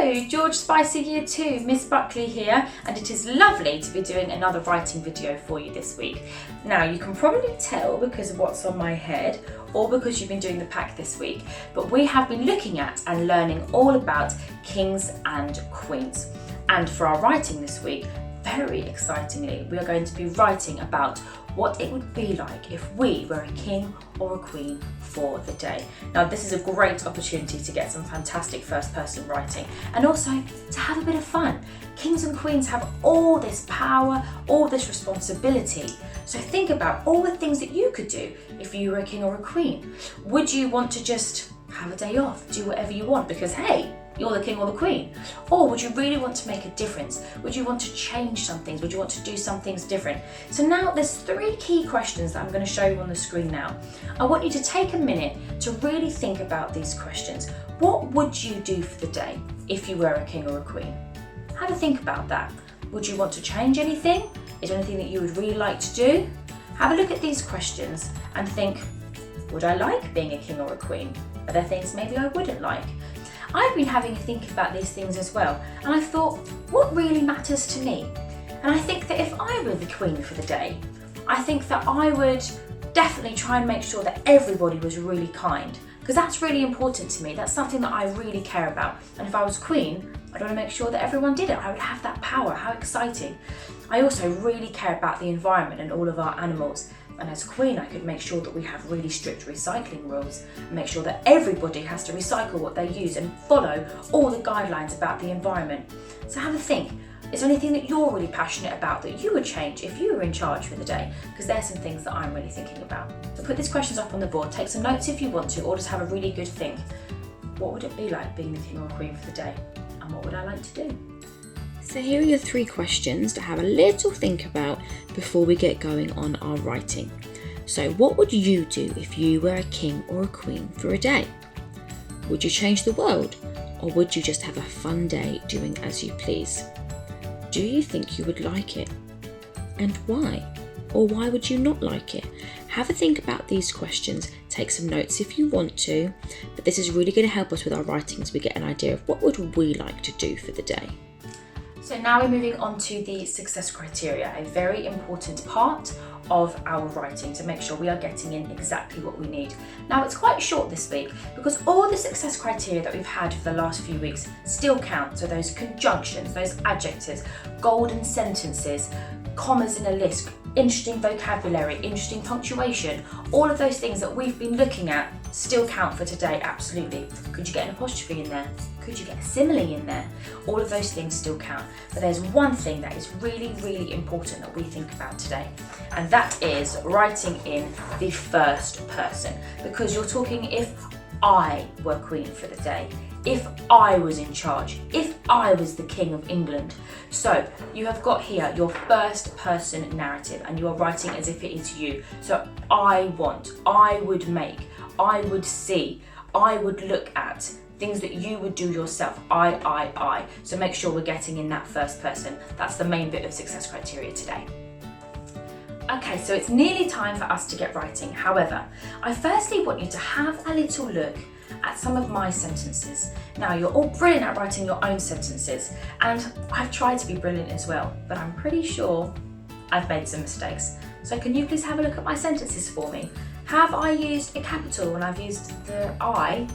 Hello, George Spicer Year 2, Miss Buckley here, and it is lovely to be doing another writing video for you this week. Now, you can probably tell because of what's on my head, or because you've been doing the pack this week, but we have been looking at and learning all about kings and queens. And for our writing this week, very excitingly, we are going to be writing about what it would be like if we were a king or a queen for the day. Now, this is a great opportunity to get some fantastic first person writing and also to have a bit of fun. Kings and queens have all this power, all this responsibility. So think about all the things that you could do if you were a king or a queen. Would you want to just have a day off, do whatever you want because hey, you're the king or the queen? Or would you really want to make a difference? Would you want to change some things? Would you want to do some things different? So now there's 3 key questions that I'm going to show you on the screen now. I want you to take a minute to really think about these questions. What would you do for the day if you were a king or a queen? Have a think about that. Would you want to change anything? Is there anything that you would really like to do? Have a look at these questions and think, would I like being a king or a queen? Are there things maybe I wouldn't like? I've been having a think about these things as well, and I thought, what really matters to me? And I think that if I were the queen for the day, I think that I would definitely try and make sure that everybody was really kind, because that's really important to me. That's something that I really care about. And if I was queen, I'd want to make sure that everyone did it. I would have that power. How exciting. I also really care about the environment and all of our animals. And as queen, I could make sure that we have really strict recycling rules and make sure that everybody has to recycle what they use and follow all the guidelines about the environment. So have a think. Is there anything that you're really passionate about that you would change if you were in charge for the day? Because there's some things that I'm really thinking about. So put these questions up on the board, take some notes if you want to, or just have a really good think. What would it be like being the king or queen for the day? And what would I like to do? So here are your 3 questions to have a little think about before we get going on our writing. So what would you do if you were a king or a queen for a day? Would you change the world, or would you just have a fun day doing as you please? Do you think you would like it? And why? Or why would you not like it? Have a think about these questions, take some notes if you want to, but this is really going to help us with our writing as we get an idea of what would we like to do for the day. So now we're moving on to the success criteria, a very important part of our writing to make sure we are getting in exactly what we need. Now it's quite short this week because all the success criteria that we've had for the last few weeks still count. So those conjunctions, those adjectives, golden sentences, commas in a list, interesting vocabulary, interesting punctuation, all of those things that we've been looking at still count for today, absolutely. Could you get an apostrophe in there? Could you get a simile in there? All of those things still count. But there's one thing that is really, really important that we think about today, and that is writing in the first person, because you're talking if I were queen for the day, if I was in charge, if I was the King of England. So you have got here your first person narrative and you are writing as if it is you. So I want, I would make, I would see, I would look at, things that you would do yourself, I. So make sure we're getting in that first person. That's the main bit of success criteria today. Okay, so it's nearly time for us to get writing. However, I firstly want you to have a little look at some of my sentences. Now, you're all brilliant at writing your own sentences, and I've tried to be brilliant as well, but I'm pretty sure I've made some mistakes. So can you please have a look at my sentences for me? Have I used a capital when I've used the I?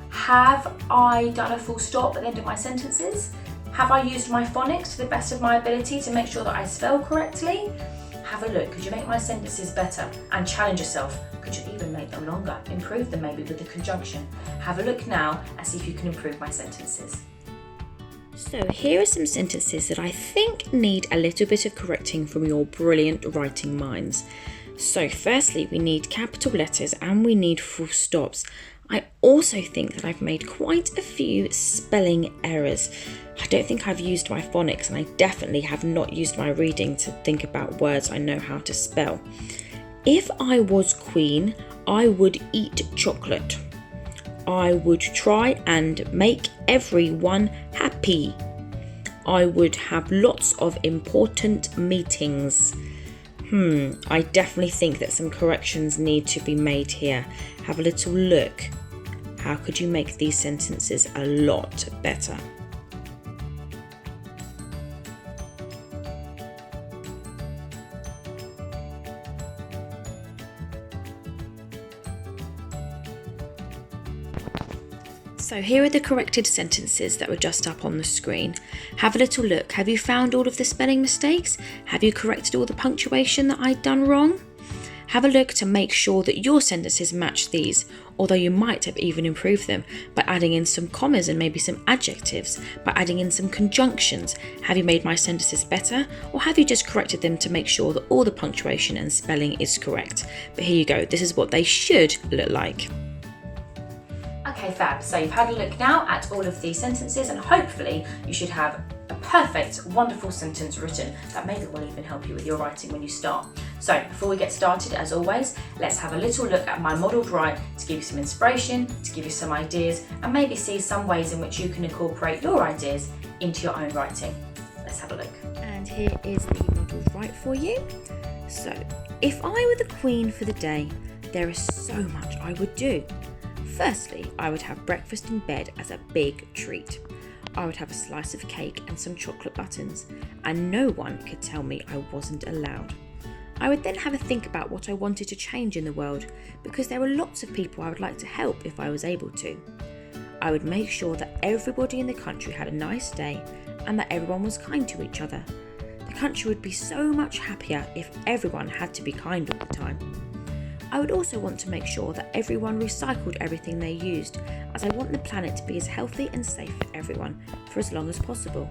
Have I done a full stop at the end of my sentences? Have I used my phonics to the best of my ability to make sure that I spell correctly? Have a look. Could you make my sentences better? And challenge yourself. Could you even make them longer? Improve them maybe with the conjunction. Have a look now and see if you can improve my sentences. So here are some sentences that I think need a little bit of correcting from your brilliant writing minds. So firstly, we need capital letters and we need full stops. I also think that I've made quite a few spelling errors. I don't think I've used my phonics, and I definitely have not used my reading to think about words I know how to spell. If I was queen, I would eat chocolate. I would try and make everyone happy. I would have lots of important meetings. I definitely think that some corrections need to be made here. Have a little look. How could you make these sentences a lot better? So here are the corrected sentences that were just up on the screen. Have a little look. Have you found all of the spelling mistakes? Have you corrected all the punctuation that I'd done wrong? Have a look to make sure that your sentences match these, although you might have even improved them by adding in some commas and maybe some adjectives, by adding in some conjunctions. Have you made my sentences better, or have you just corrected them to make sure that all the punctuation and spelling is correct? But here you go, this is what they should look like. Okay, fab. So you've had a look now at all of these sentences, and hopefully you should have a perfect, wonderful sentence written that maybe will even help you with your writing when you start. So before we get started, as always, let's have a little look at my modelled write to give you some inspiration, to give you some ideas, and maybe see some ways in which you can incorporate your ideas into your own writing. Let's have a look. And here is the modelled write for you. So, if I were the queen for the day, there is so much I would do. Firstly, I would have breakfast in bed as a big treat. I would have a slice of cake and some chocolate buttons, and no one could tell me I wasn't allowed. I would then have a think about what I wanted to change in the world, because there are lots of people I would like to help if I was able to. I would make sure that everybody in the country had a nice day and that everyone was kind to each other. The country would be so much happier if everyone had to be kind all the time. I would also want to make sure that everyone recycled everything they used, as I want the planet to be as healthy and safe for everyone for as long as possible.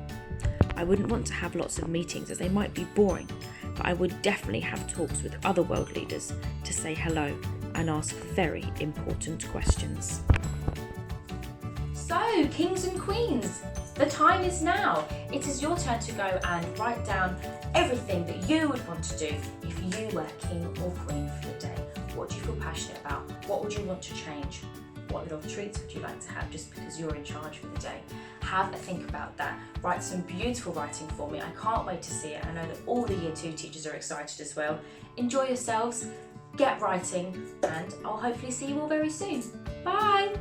I wouldn't want to have lots of meetings, as they might be boring, but I would definitely have talks with other world leaders to say hello and ask very important questions. So, kings and queens, the time is now. It is your turn to go and write down everything that you would want to do if you were king or queen for the day. What do you feel passionate about? What would you want to change? What little treats would you like to have just because you're in charge for the day? Have a think about that. Write some beautiful writing for me. I can't wait to see it. I know that all the Year 2 teachers are excited as well. Enjoy yourselves, get writing, and I'll hopefully see you all very soon. Bye!